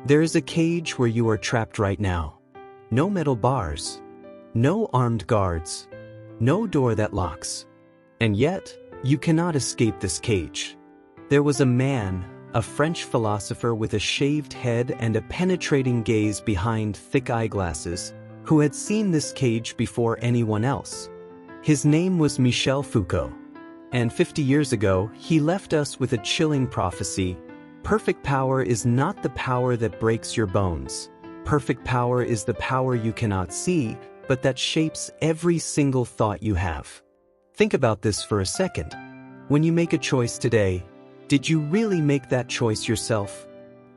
There is a cage where you are trapped right now. No metal bars. No armed guards. No door that locks. And yet, you cannot escape this cage. There was a man, a French philosopher with a shaved head and a penetrating gaze behind thick eyeglasses, who had seen this cage before anyone else. His name was Michel Foucault. And 50 years ago, he left us with a chilling prophecy. Perfect power is not the power that breaks your bones. Perfect power is the power you cannot see, but that shapes every single thought you have. Think about this for a second. When you make a choice today, did you really make that choice yourself?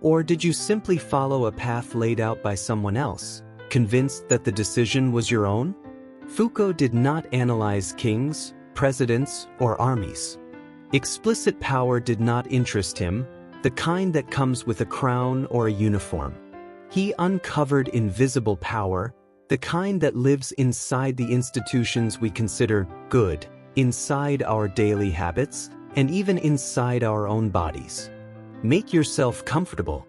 Or did you simply follow a path laid out by someone else, convinced that the decision was your own? Foucault did not analyze kings, presidents, or armies. Explicit power did not interest him, the kind that comes with a crown or a uniform. He uncovered invisible power, the kind that lives inside the institutions we consider good, inside our daily habits, and even inside our own bodies. Make yourself comfortable.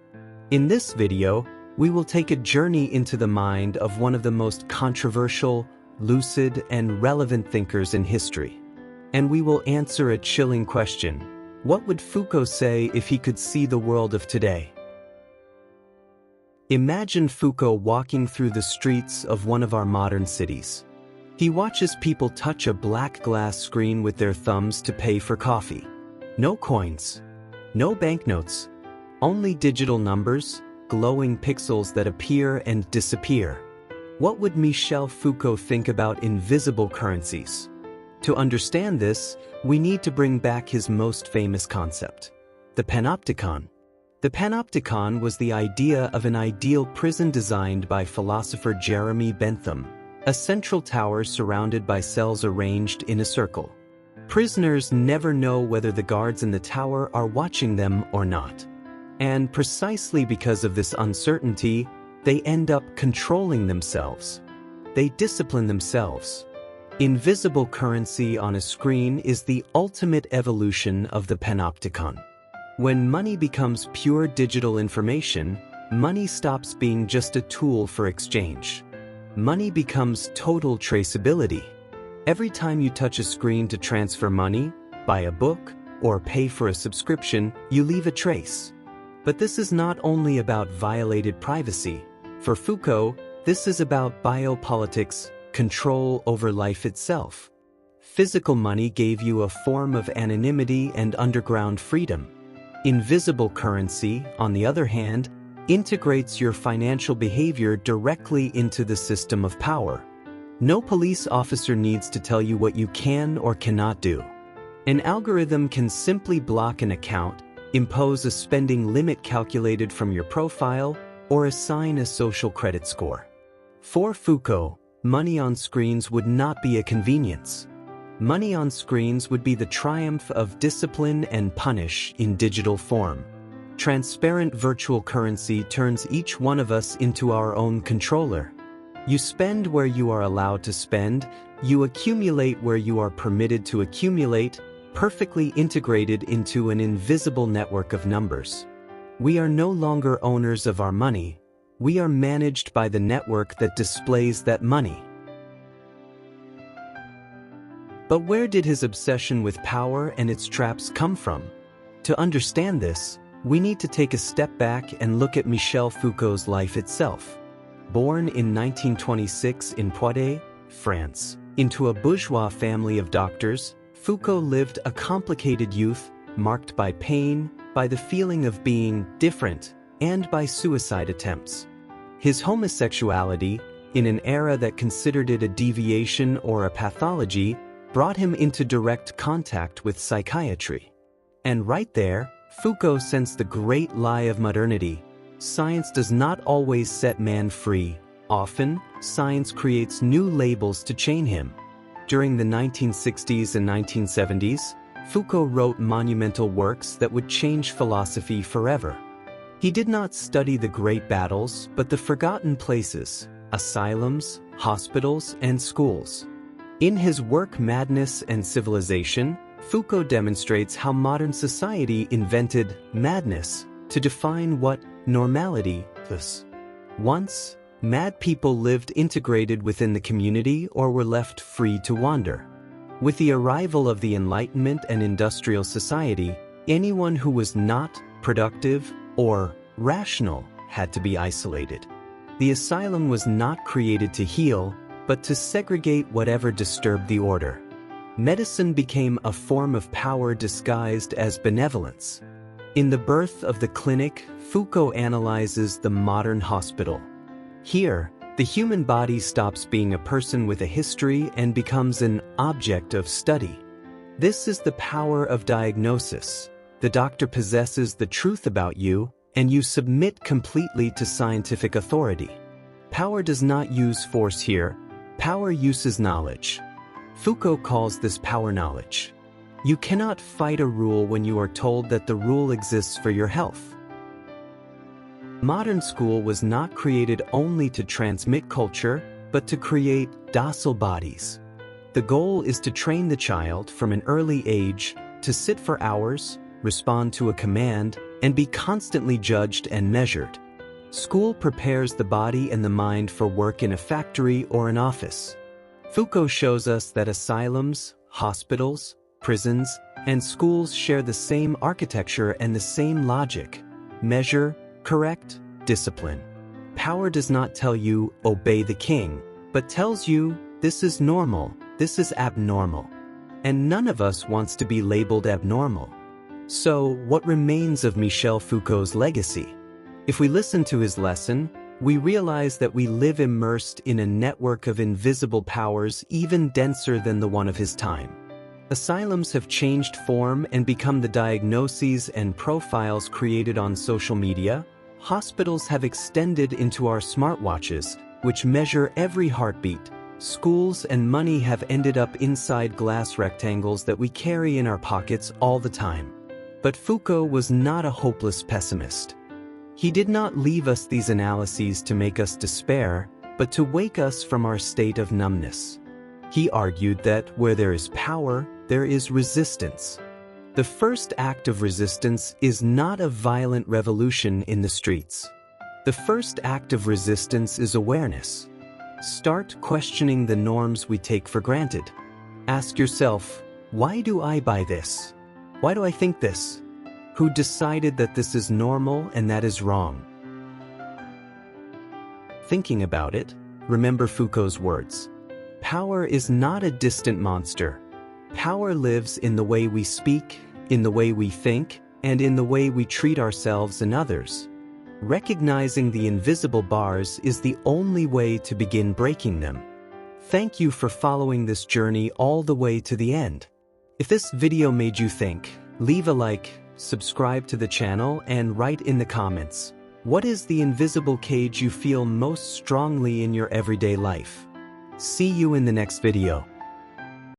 In this video, we will take a journey into the mind of one of the most controversial, lucid, and relevant thinkers in history. And we will answer a chilling question. What would Foucault say if he could see the world of today? Imagine Foucault walking through the streets of one of our modern cities. He watches people touch a black glass screen with their thumbs to pay for coffee. No coins. No banknotes. Only digital numbers, glowing pixels that appear and disappear. What would Michel Foucault think about invisible currencies? To understand this, we need to bring back his most famous concept, the Panopticon. The Panopticon was the idea of an ideal prison designed by philosopher Jeremy Bentham, a central tower surrounded by cells arranged in a circle. Prisoners never know whether the guards in the tower are watching them or not. And precisely because of this uncertainty, they end up controlling themselves. They discipline themselves. Invisible currency on a screen is the ultimate evolution of the Panopticon. When money becomes pure digital information, money stops being just a tool for exchange. Money becomes total traceability. Every time you touch a screen to transfer money, buy a book, or pay for a subscription, you leave a trace. But this is not only about violated privacy. For Foucault, this is about biopolitics, control over life itself. Physical money gave you a form of anonymity and underground freedom. Invisible currency, on the other hand, integrates your financial behavior directly into the system of power. No police officer needs to tell you what you can or cannot do. An algorithm can simply block an account, impose a spending limit calculated from your profile, or assign a social credit score. For Foucault, money on screens would not be a convenience. Money on screens would be the triumph of discipline and punish in digital form. Transparent virtual currency turns each one of us into our own controller. You spend where you are allowed to spend, you accumulate where you are permitted to accumulate, perfectly integrated into an invisible network of numbers. We are no longer owners of our money. We are managed by the network that displays that money. But where did his obsession with power and its traps come from? To understand this, we need to take a step back and look at Michel Foucault's life itself. Born in 1926 in Poitiers, France, into a bourgeois family of doctors, Foucault lived a complicated youth marked by pain, by the feeling of being different, and by suicide attempts. His homosexuality, in an era that considered it a deviation or a pathology, brought him into direct contact with psychiatry. And right there, Foucault sensed the great lie of modernity. Science does not always set man free. Often, science creates new labels to chain him. During the 1960s and 1970s, Foucault wrote monumental works that would change philosophy forever. He did not study the great battles, but the forgotten places, asylums, hospitals, and schools. In his work Madness and Civilization, Foucault demonstrates how modern society invented madness to define what Normality. Thus, once, mad people lived integrated within the community or were left free to wander. With the arrival of the Enlightenment and industrial society, anyone who was not productive or rational had to be isolated. The asylum was not created to heal, but to segregate whatever disturbed the order. Medicine became a form of power disguised as benevolence. In The Birth of the Clinic, Foucault analyzes the modern hospital. Here, the human body stops being a person with a history and becomes an object of study. This is the power of diagnosis. The doctor possesses the truth about you, and you submit completely to scientific authority. Power does not use force here. Power uses knowledge. Foucault calls this power knowledge. You cannot fight a rule when you are told that the rule exists for your health. Modern school was not created only to transmit culture, but to create docile bodies. The goal is to train the child from an early age to sit for hours, respond to a command, and be constantly judged and measured. School prepares the body and the mind for work in a factory or an office. Foucault shows us that asylums, hospitals, prisons, and schools share the same architecture and the same logic. Measure, correct, discipline. Power does not tell you, obey the king, but tells you, this is normal, this is abnormal. And none of us wants to be labeled abnormal. So, what remains of Michel Foucault's legacy? If we listen to his lesson, we realize that we live immersed in a network of invisible powers even denser than the one of his time. Asylums have changed form and become the diagnoses and profiles created on social media. Hospitals have extended into our smartwatches, which measure every heartbeat. Schools and money have ended up inside glass rectangles that we carry in our pockets all the time. But Foucault was not a hopeless pessimist. He did not leave us these analyses to make us despair, but to wake us from our state of numbness. He argued that where there is power, there is resistance. The first act of resistance is not a violent revolution in the streets. The first act of resistance is awareness. Start questioning the norms we take for granted. Ask yourself, why do I buy this? Why do I think this? Who decided that this is normal and that is wrong? Thinking about it, remember Foucault's words. Power is not a distant monster. Power lives in the way we speak, in the way we think, and in the way we treat ourselves and others. Recognizing the invisible bars is the only way to begin breaking them. Thank you for following this journey all the way to the end. If this video made you think, leave a like, subscribe to the channel, and write in the comments, what is the invisible cage you feel most strongly in your everyday life? See you in the next video.